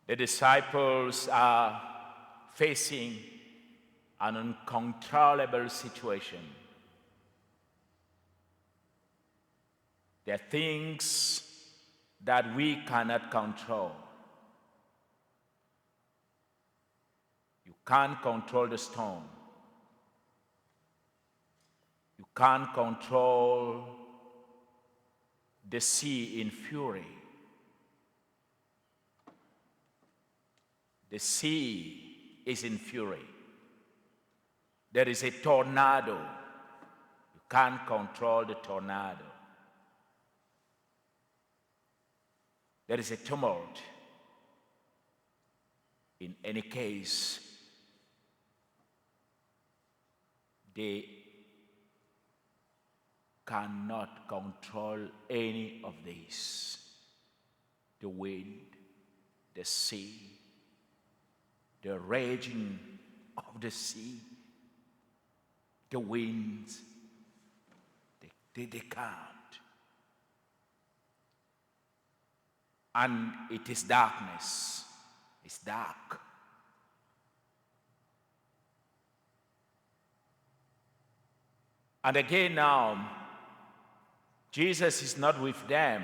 The disciples are facing an uncontrollable situation. There are things that we cannot control. You can't control the storm. You can't control the sea in fury. The sea is in fury. There is a tornado. You can't control the tornado. There is a tumult. In any case, they cannot control any of these. The wind, the sea, the raging of the sea, the winds, they can't. And it is darkness. It's dark. And again now, Jesus is not with them.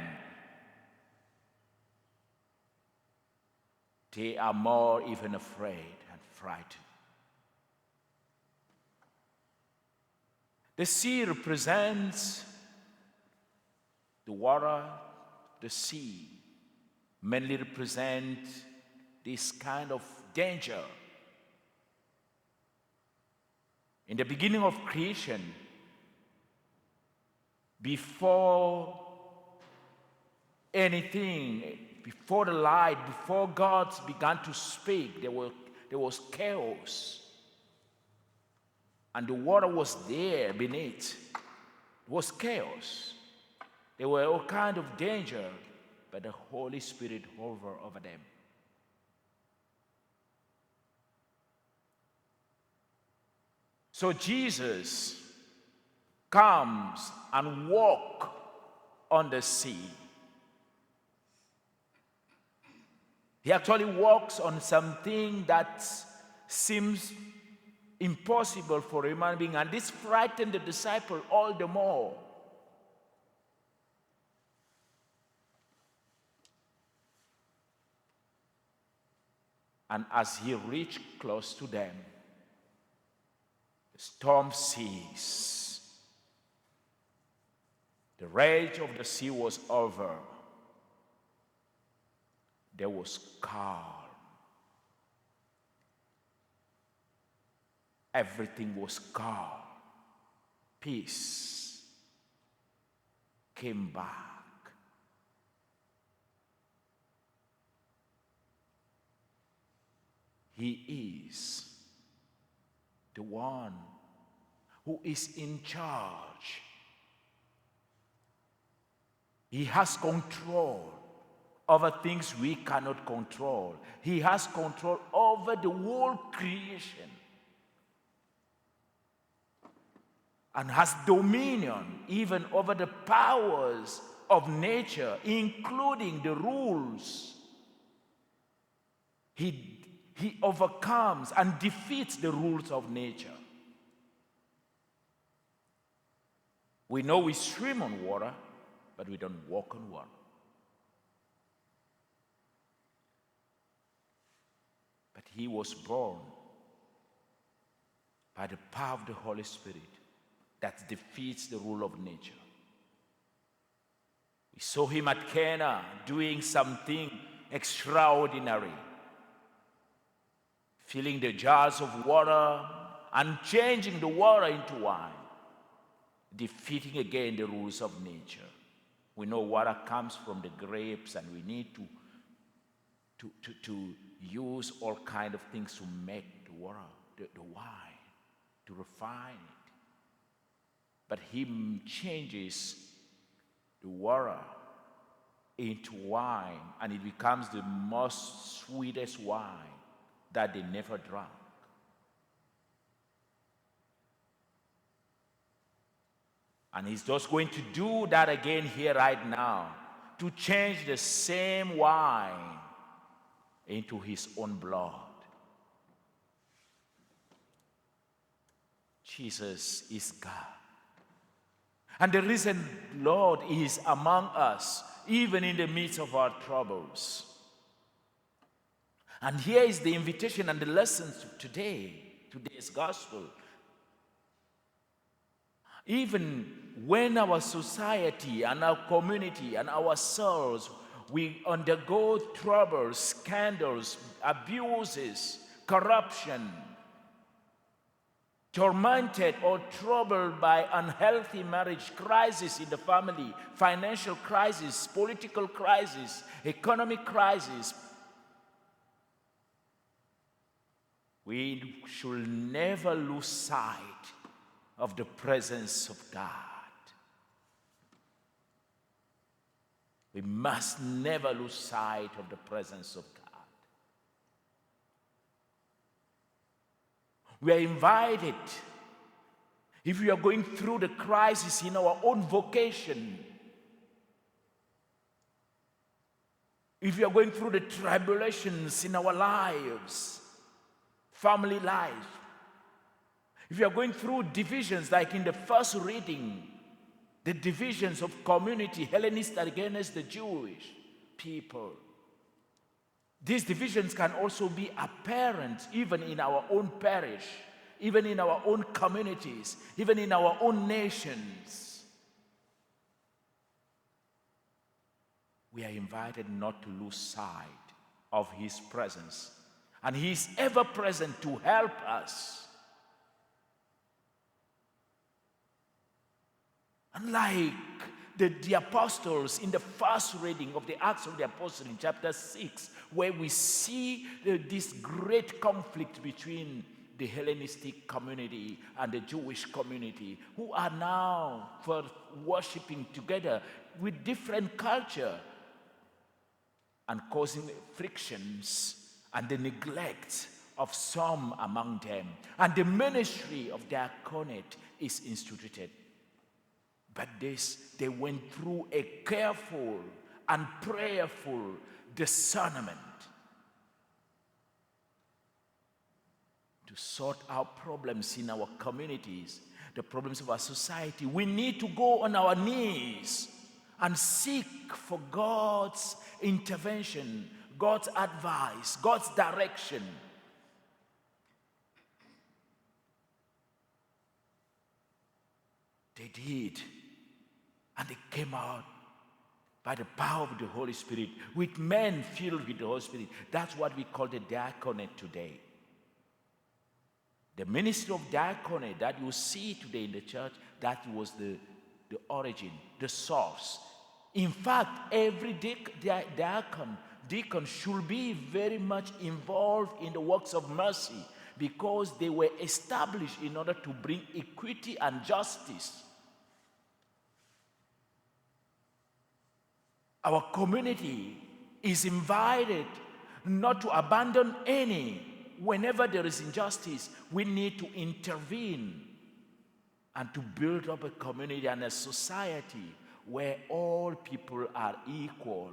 They are more even afraid and frightened. The sea represents the water, the sea mainly represent this kind of danger. In the beginning of creation, before anything, before the light, before God began to speak, there was chaos. And the water was there beneath. It was chaos. There were all kinds of danger, but the Holy Spirit hovered over them. So Jesus comes and walks on the sea. He actually walks on something that seems impossible for a human being, and this frightened the disciple all the more. And as he reached close to them, the storm ceased. The rage of the sea was over. There was calm. Everything was calm. Peace came back. He is the one who is in charge. He has control over things we cannot control. He has control over the whole creation and has dominion even over the powers of nature, including the rules. He overcomes and defeats the rules of nature. We know we swim on water, but we don't walk on water. But he was born by the power of the Holy Spirit that defeats the rule of nature. We saw him at Cana doing something extraordinary, filling the jars of water and changing the water into wine, defeating again the rules of nature. We know water comes from the grapes, and we need to use all kinds of things to make the water, the wine, to refine it. But he changes the water into wine, and it becomes the most sweetest wine that they never drank. And he's just going to do that again here right now, to change the same wine into his own blood. Jesus is God. And the reason Lord is among us, even in the midst of our troubles. And here is the invitation and the lessons of today's gospel. Even when our society and our community and ourselves, we undergo troubles, scandals, abuses, corruption, tormented or troubled by unhealthy marriage, crisis in the family, financial crisis, political crisis, economic crisis, we should never lose sight of the presence of God. We must never lose sight of the presence of God. We are invited, if we are going through the crisis in our own vocation, if we are going through the tribulations in our lives, family life, if we are going through divisions like in the first reading, the divisions of community, Hellenist against the Jewish people. These divisions can also be apparent even in our own parish, even in our own communities, even in our own nations. We are invited not to lose sight of his presence. And he is ever present to help us. Unlike the apostles in the first reading of the Acts of the Apostles in chapter 6, where we see this great conflict between the Hellenistic community and the Jewish community, who are now worshiping together with different culture and causing frictions and the neglect of some among them. And the ministry of diaconate is instituted. But they went through a careful and prayerful discernment to sort out problems in our communities, the problems of our society. We need to go on our knees and seek for God's intervention, God's advice, God's direction. They did. And they came out by the power of the Holy Spirit, with men filled with the Holy Spirit. That's what we call the diaconate today. The ministry of diaconate that you see today in the church, that was the origin, the source. In fact, every deacon should be very much involved in the works of mercy, because they were established in order to bring equity and justice. Our community is invited not to abandon any. Whenever there is injustice, we need to intervene and to build up a community and a society where all people are equal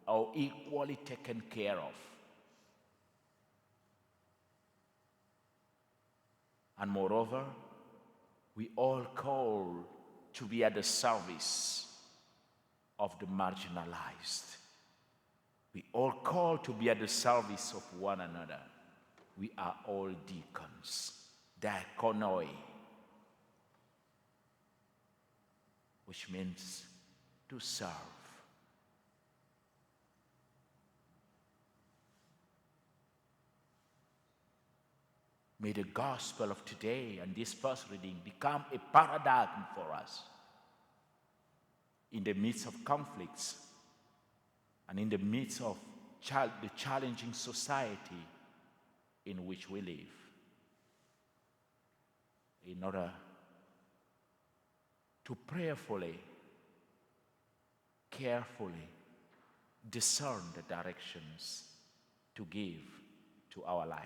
or equally taken care of. And moreover, we all call to be at the service of the marginalized. We all call to be at the service of one another. We are all deacons, diakonoi, which means to serve. May the gospel of today and this first reading become a paradigm for us in the midst of conflicts and in the midst of the challenging society in which we live, in order to prayerfully, carefully discern the directions to give to our life.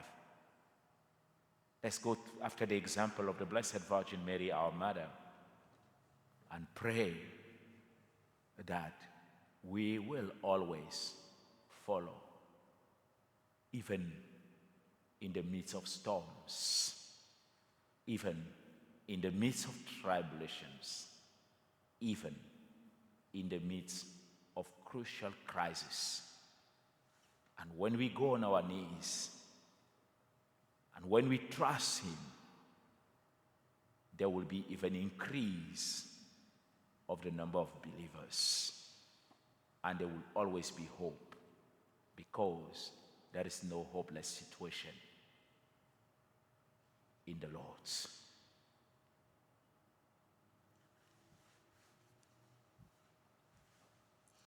Let's go after the example of the Blessed Virgin Mary, our Mother, and pray that we will always follow even in the midst of storms, even in the midst of tribulations, even in the midst of crucial crisis. And when we go on our knees, and when we trust Him, there will be even increase of the number of believers. And there will always be hope, because there is no hopeless situation in the Lord's.